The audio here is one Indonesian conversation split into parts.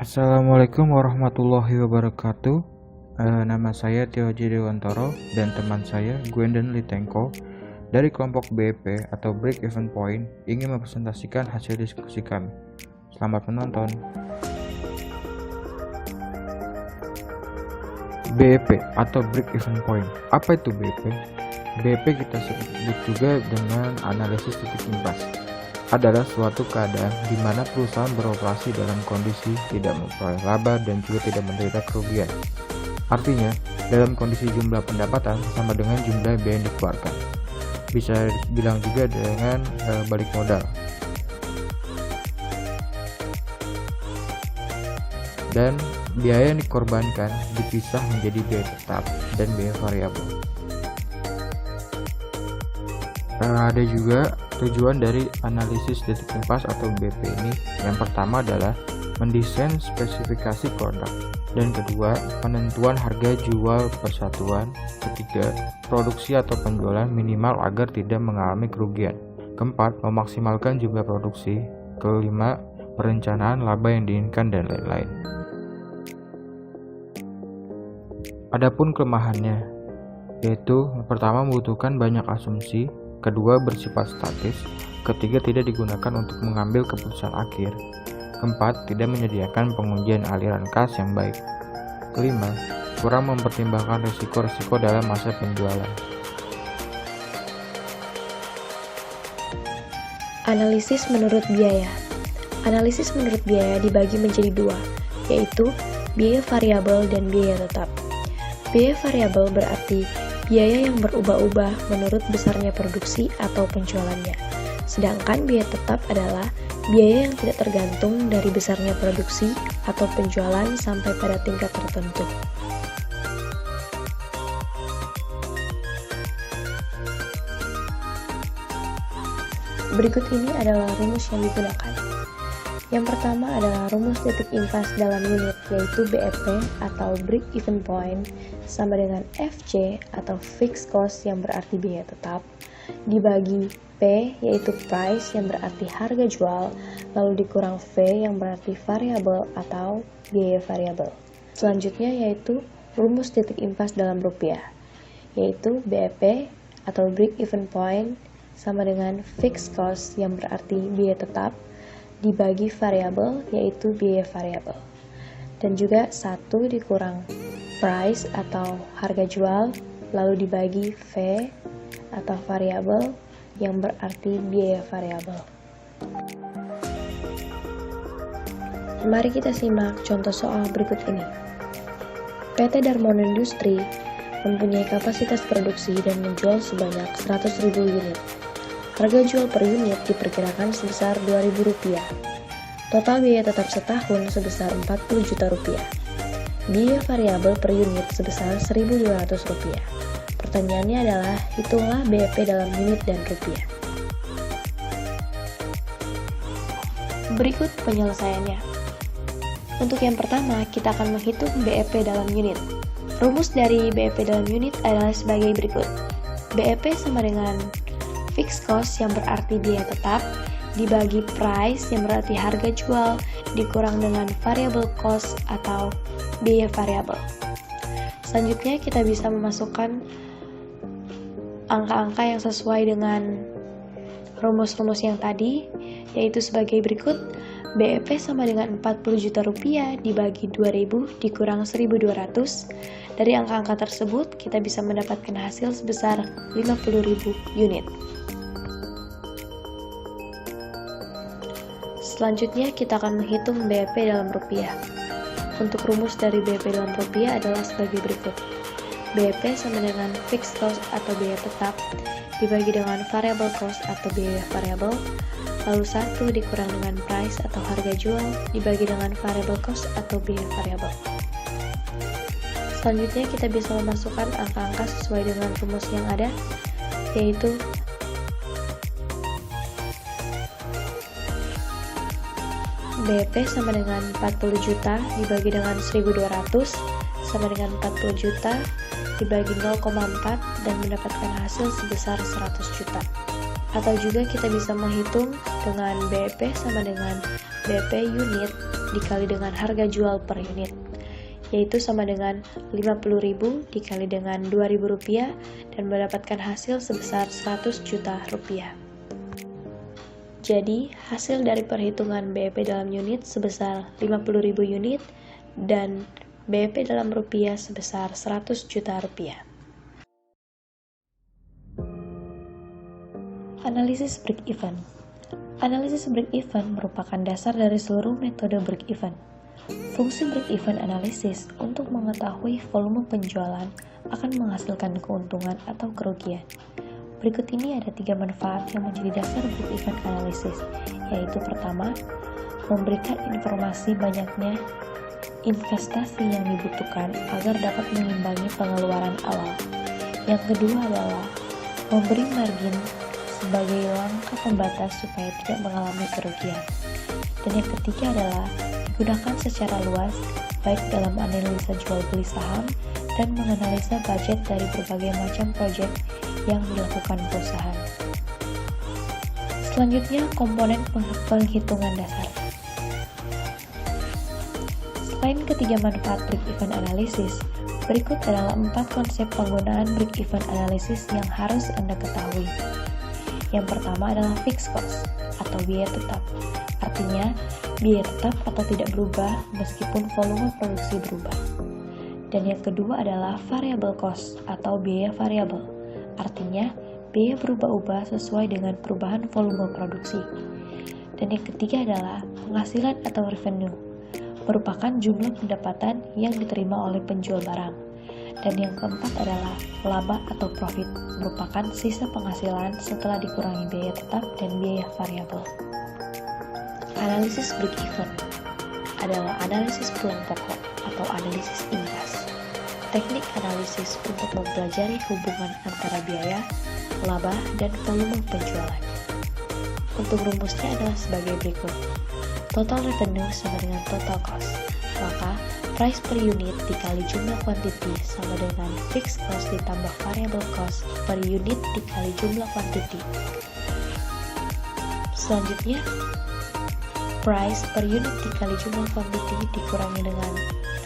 Assalamualaikum warahmatullahi wabarakatuh. Nama saya Tio Dewantoro dan teman saya Gwenden Litengko dari kelompok BEP atau Break Even Point ingin mempresentasikan hasil diskusi kami. Selamat menonton. BEP atau Break Even Point. Apa itu BEP? BEP kita sebut juga dengan analisis titik imbas. Adalah suatu keadaan di mana perusahaan beroperasi dalam kondisi tidak memperoleh laba dan juga tidak menderita kerugian. Artinya, dalam kondisi jumlah pendapatan sama dengan jumlah biaya yang dikeluarkan. Bisa dibilang juga dengan balik modal. Dan biaya yang dikorbankan dipisah menjadi biaya tetap dan biaya variabel. Ada juga tujuan dari analisis titik imbas atau BP ini. Yang pertama adalah mendesain spesifikasi produk, dan kedua penentuan harga jual persatuan, ketiga produksi atau penjualan minimal agar tidak mengalami kerugian, keempat memaksimalkan jumlah produksi, kelima perencanaan laba yang diinginkan, dan lain-lain. Adapun kelemahannya, yaitu pertama membutuhkan banyak asumsi, kedua bersifat statis, ketiga tidak digunakan untuk mengambil keputusan akhir, keempat tidak menyediakan pengujian aliran kas yang baik, kelima kurang mempertimbangkan risiko-risiko dalam masa penjualan. Analisis menurut biaya. Analisis menurut biaya dibagi menjadi dua, yaitu biaya variabel dan biaya tetap. Biaya variabel berarti biaya yang berubah-ubah menurut besarnya produksi atau penjualannya. Sedangkan biaya tetap adalah biaya yang tidak tergantung dari besarnya produksi atau penjualan sampai pada tingkat tertentu. Berikut ini adalah rumus yang digunakan. Yang pertama adalah rumus titik imbas dalam unit, yaitu BEP atau Break Even Point sama dengan FC atau Fixed Cost yang berarti biaya tetap, dibagi P yaitu Price yang berarti harga jual, lalu dikurang V yang berarti variabel atau biaya variabel. Selanjutnya yaitu rumus titik imbas dalam rupiah, yaitu BEP atau Break Even Point sama dengan Fixed Cost yang berarti biaya tetap, dibagi variabel yaitu biaya variabel, dan juga 1 dikurang price atau harga jual lalu dibagi V atau variabel yang berarti biaya variabel. Mari kita simak contoh soal berikut ini. PT Darmono Industri mempunyai kapasitas produksi dan menjual sebanyak 100.000 unit. Harga jual per unit diperkirakan sebesar Rp2.000. Total biaya tetap setahun sebesar Rp40 juta. Biaya variabel per unit sebesar Rp1.200. Pertanyaannya adalah, hitunglah BEP dalam unit dan rupiah. Berikut penyelesaiannya. Untuk yang pertama, kita akan menghitung BEP dalam unit. Rumus dari BEP dalam unit adalah sebagai berikut. BEP sama dengan Fixed Cost yang berarti biaya tetap, dibagi Price yang berarti harga jual, dikurang dengan Variable Cost atau biaya variabel. Selanjutnya kita bisa memasukkan angka-angka yang sesuai dengan rumus-rumus yang tadi, yaitu sebagai berikut. BEP sama dengan Rp40 juta dibagi 2.000 dikurang 1.200. Dari angka-angka tersebut kita bisa mendapatkan hasil sebesar 50.000 unit. Selanjutnya kita akan menghitung BEP dalam rupiah. Untuk rumus dari BEP dalam rupiah adalah sebagai berikut. BEP sama dengan Fixed Cost atau biaya tetap, dibagi dengan Variable Cost atau biaya variabel, lalu 1 dikurang dengan Price atau harga jual, dibagi dengan Variable Cost atau biaya variabel. Selanjutnya kita bisa memasukkan angka-angka sesuai dengan rumus yang ada, yaitu BEP sama dengan 40 juta dibagi dengan 1.200 sama dengan 40 juta dibagi 0,4 dan mendapatkan hasil sebesar 100 juta. Atau juga kita bisa menghitung dengan BEP sama dengan BP unit dikali dengan harga jual per unit, yaitu sama dengan 50.000 dikali dengan Rp2.000 dan mendapatkan hasil sebesar 100 juta rupiah. Jadi, hasil dari perhitungan BEP dalam unit sebesar 50.000 unit dan BEP dalam rupiah sebesar 100 juta rupiah. Analisis break-even. Analisis break-even merupakan dasar dari seluruh metode break-even. Fungsi break-even analisis untuk mengetahui volume penjualan akan menghasilkan keuntungan atau kerugian. Berikut ini ada 3 manfaat yang menjadi dasar break-even analisis, yaitu pertama, memberikan informasi banyaknya investasi yang dibutuhkan agar dapat mengimbangi pengeluaran awal. Yang kedua adalah memberi margin sebagai langkah pembatas supaya tidak mengalami kerugian. Dan yang ketiga adalah digunakan secara luas, baik dalam analisa jual beli saham dan menganalisa budget dari berbagai macam proyek yang dilakukan perusahaan. Selanjutnya, komponen penghitungan dasar. Selain ketiga manfaat break-even analysis, berikut adalah 4 konsep penggunaan break-even analysis yang harus Anda ketahui. Yang pertama adalah fixed cost atau biaya tetap. Artinya, biaya tetap atau tidak berubah meskipun volume produksi berubah. Dan yang kedua adalah variable cost atau biaya variabel. Artinya, biaya berubah-ubah sesuai dengan perubahan volume produksi. Dan yang ketiga adalah penghasilan atau revenue, merupakan jumlah pendapatan yang diterima oleh penjual barang. Dan yang keempat adalah laba atau profit, merupakan sisa penghasilan setelah dikurangi biaya tetap dan biaya variabel. Analisis break-even adalah analisis pulang pokok atau analisis impas. Teknik analisis untuk mempelajari hubungan antara biaya, laba, dan volume penjualan. Untuk rumusnya adalah sebagai berikut. Total revenue sama dengan total cost, maka price per unit dikali jumlah quantity sama dengan fixed cost ditambah variable cost per unit dikali jumlah quantity. Selanjutnya, price per unit dikali jumlah quantity dikurangi dengan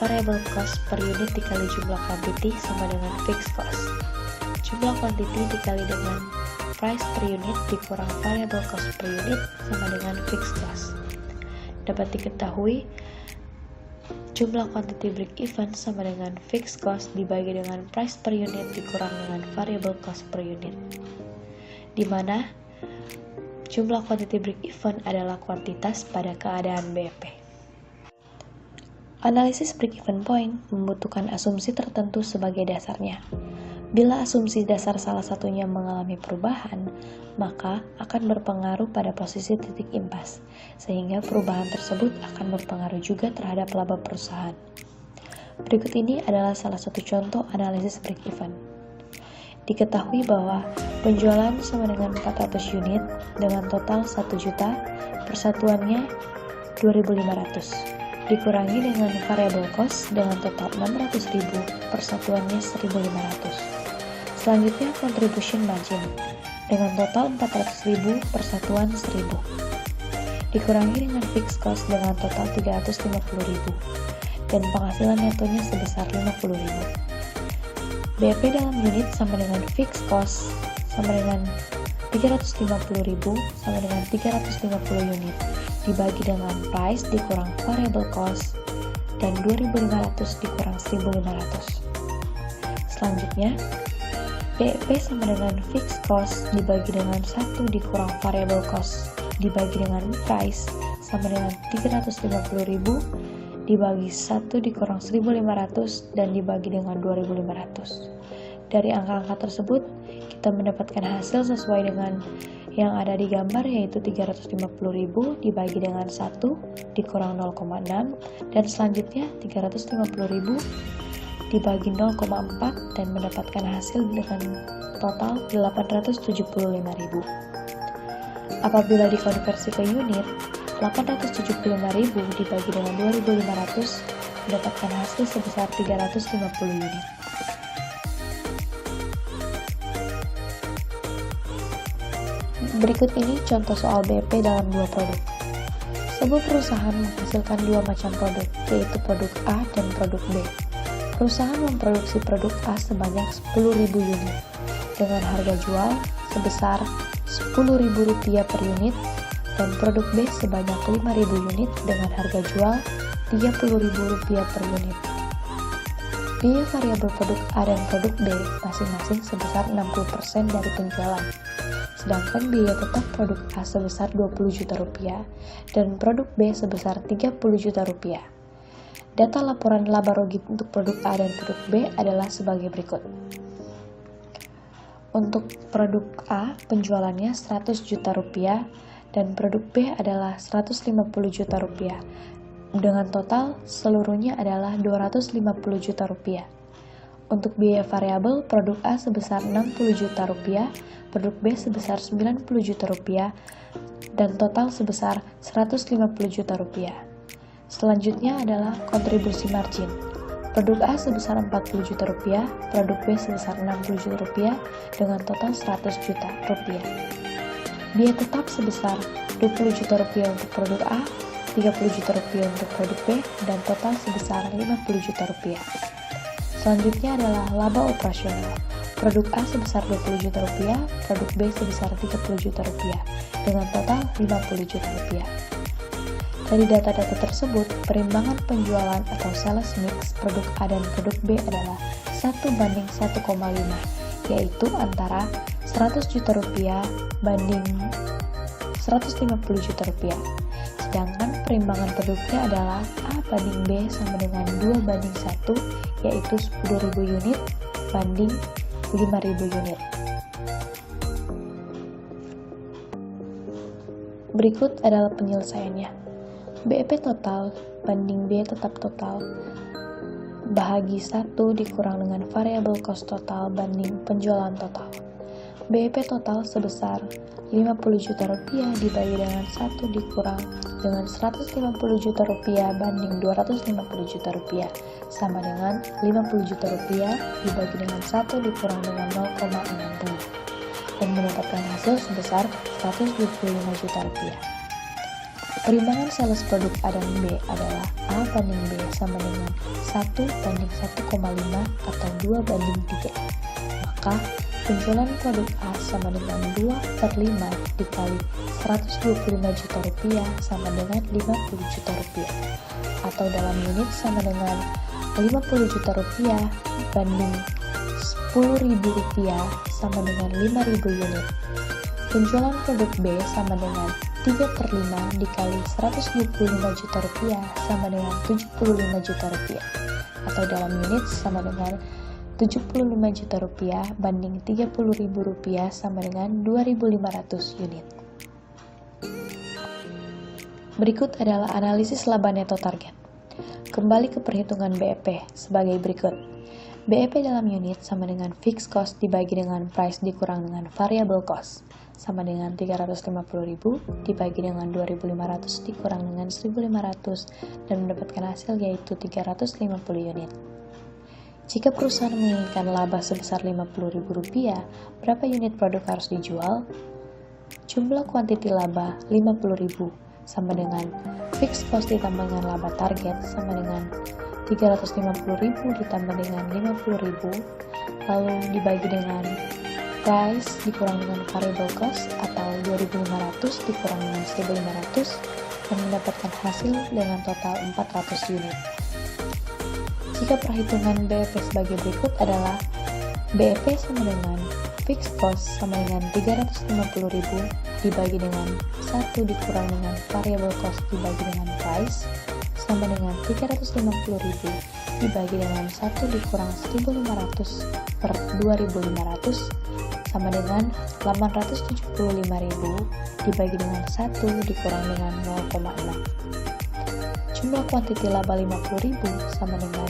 variable cost per unit dikali jumlah quantity sama dengan fixed cost. Jumlah quantity dikali dengan price per unit dikurang variable cost per unit sama dengan fixed cost. Dapat diketahui, jumlah quantity break-even sama dengan fixed cost dibagi dengan price per unit dikurang dengan variable cost per unit, di mana jumlah quantity break-even adalah kuantitas pada keadaan BEP. Analisis break-even point membutuhkan asumsi tertentu sebagai dasarnya. Bila asumsi dasar salah satunya mengalami perubahan, maka akan berpengaruh pada posisi titik impas, sehingga perubahan tersebut akan berpengaruh juga terhadap laba perusahaan. Berikut ini adalah salah satu contoh analisis break-even. Diketahui bahwa penjualan sama dengan 400 unit dengan total 1 juta, persatuannya 2.500. Dikurangi dengan variable cost dengan total 600.000, persatuannya 1.500. Selanjutnya contribution margin dengan total 400.000, persatuan 1.000. Dikurangi dengan fixed cost dengan total 350.000 dan penghasilan netonya sebesar 50.000. BEP dalam unit sama dengan fixed cost sama dengan 350.000 sama dengan 350 unit dibagi dengan price dikurang variable cost dan 2.500 dikurang 1.500. Selanjutnya, BEP sama dengan fixed cost dibagi dengan 1 dikurang variable cost dibagi dengan price sama dengan 350.000 dibagi 1 dikurang 1.500 dan dibagi dengan 2.500. Dari angka-angka tersebut, kita mendapatkan hasil sesuai dengan yang ada di gambar, yaitu 350.000 dibagi dengan 1 dikurang 0,6 dan selanjutnya 350.000 dibagi 0,4 dan mendapatkan hasil dengan total 875.000. Apabila dikonversi ke unit, 875.000 dibagi dengan 2.500 mendapatkan hasil sebesar 350 unit. Berikut ini contoh soal BEP dalam dua produk. Sebuah perusahaan menghasilkan dua macam produk, yaitu produk A dan produk B. Perusahaan memproduksi produk A sebanyak 10.000 unit dengan harga jual sebesar Rp10.000 per unit dan produk B sebanyak 5.000 unit dengan harga jual Rp30.000 per unit. Biaya variabel produk A dan produk B masing-masing sebesar 60% dari penjualan. Sedangkan biaya tetap produk A sebesar Rp20 juta dan produk B sebesar Rp30 juta. Data laporan laba rugi untuk produk A dan produk B adalah sebagai berikut. Untuk produk A, penjualannya Rp100 juta dan produk B adalah Rp150 juta. Dengan total, seluruhnya adalah Rp250 juta. Untuk biaya variabel, produk A sebesar Rp60 juta, produk B sebesar Rp90 juta, dan total sebesar Rp150 juta. Selanjutnya adalah kontribusi margin. Produk A sebesar Rp40 juta, produk B sebesar Rp60 juta, dengan total Rp100 juta. Biaya tetap sebesar Rp20 juta untuk produk A, Rp30 juta untuk produk B, dan total sebesar Rp50 juta. Selanjutnya adalah laba operasional. Produk A sebesar Rp20 juta, produk B sebesar Rp30 juta, dengan total Rp50 juta. Dari data-data tersebut, perimbangan penjualan atau sales mix produk A dan produk B adalah 1:1,5, yaitu antara Rp100 juta banding Rp150 juta. Sedangkan perimbangan produknya adalah A banding B sama dengan 2:1, yaitu 10.000 unit banding 5.000 unit. Berikut adalah penyelesaiannya. BEP total banding B tetap total bahagi 1 dikurang dengan variable cost total banding penjualan total. BEP total sebesar Rp50 juta dibagi dengan 1 dikurang dengan Rp150 juta banding Rp250 juta sama dengan Rp50 juta dibagi dengan 1 dikurang dengan 0,60 dan mendapatkan hasil sebesar Rp125 juta. Perimbangan sales produk A dan B adalah A banding B sama dengan 1:1,5 atau 2:3. Maka penjualan produk A sama dengan 2/5 dikali Rp125 juta sama dengan Rp50 juta. Atau dalam unit sama dengan Rp50 juta banding Rp10.000 sama dengan 5.000 unit. Penjualan produk B sama dengan 3/5 dikali Rp125 juta sama dengan Rp75 juta. Atau dalam unit sama dengan Rp75 juta banding Rp30.000 sama dengan 2.500 unit. Berikut adalah analisis laba neto target. Kembali ke perhitungan BEP sebagai berikut. BEP dalam unit sama dengan fixed cost dibagi dengan price dikurang dengan variable cost sama dengan 350.000 dibagi dengan 2.500 dikurang dengan 1.500 dan mendapatkan hasil yaitu 350 unit. Jika perusahaan menginginkan laba sebesar Rp50.000, berapa unit produk harus dijual? Jumlah kuantiti laba 50.000 sama dengan fixed cost ditambah dengan laba target sama dengan 350.000 ditambah dengan 50.000 lalu dibagi dengan price dikurang dengan variable cost atau 2.500 dikurang dengan 1.500 dan mendapatkan hasil dengan total 400 unit. Jika perhitungan BEP sebagai berikut adalah BEP sama dengan fixed cost sama dengan 350.000 dibagi dengan 1 dikurang dengan variable cost dibagi dengan price sama dengan 350.000 dibagi dengan 1 dikurang 1.500 per 2.500 sama dengan 875.000 dibagi dengan 1 dikurang dengan 0,6. Jumlah kuantiti laba 50.000 sama dengan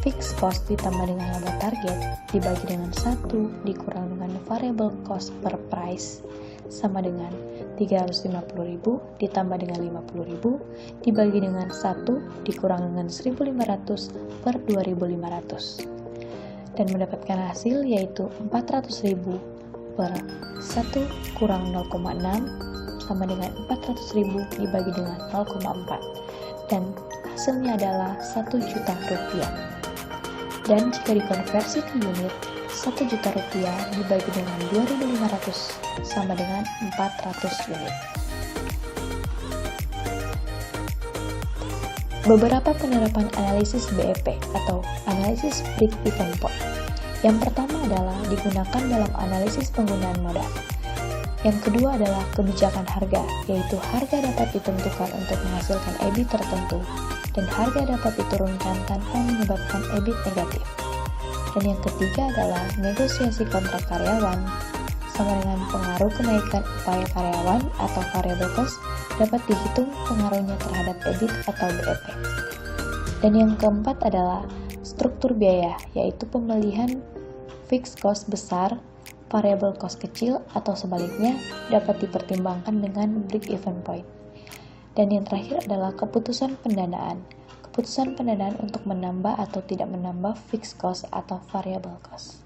fixed cost ditambah dengan laba target dibagi dengan 1 dikurang dengan variable cost per price sama dengan 350.000 ditambah dengan 50.000 dibagi dengan 1 dikurang dengan 1.500 per 2.500 dan mendapatkan hasil yaitu 400.000 per 1 kurang 0,6 sama dengan 400.000 dibagi dengan 0,4, dan hasilnya adalah 1 juta rupiah. Dan jika dikonversi ke unit, 1 juta rupiah dibagi dengan 2.500 sama dengan 400 unit. Beberapa penerapan analisis BEP atau analisis break even point. Yang pertama adalah digunakan dalam analisis penggunaan modal. Yang kedua adalah kebijakan harga, yaitu harga dapat ditentukan untuk menghasilkan EBIT tertentu, dan harga dapat diturunkan tanpa menyebabkan EBIT negatif. Dan yang ketiga adalah negosiasi kontrak karyawan, sama dengan pengaruh kenaikan upaya karyawan atau variable cost dapat dihitung pengaruhnya terhadap EBIT atau BEP. Dan yang keempat adalah struktur biaya, yaitu pemilihan fixed cost besar, variable cost kecil, atau sebaliknya dapat dipertimbangkan dengan break even point. Dan yang terakhir adalah keputusan pendanaan. Keputusan pendanaan untuk menambah atau tidak menambah fixed cost atau variable cost.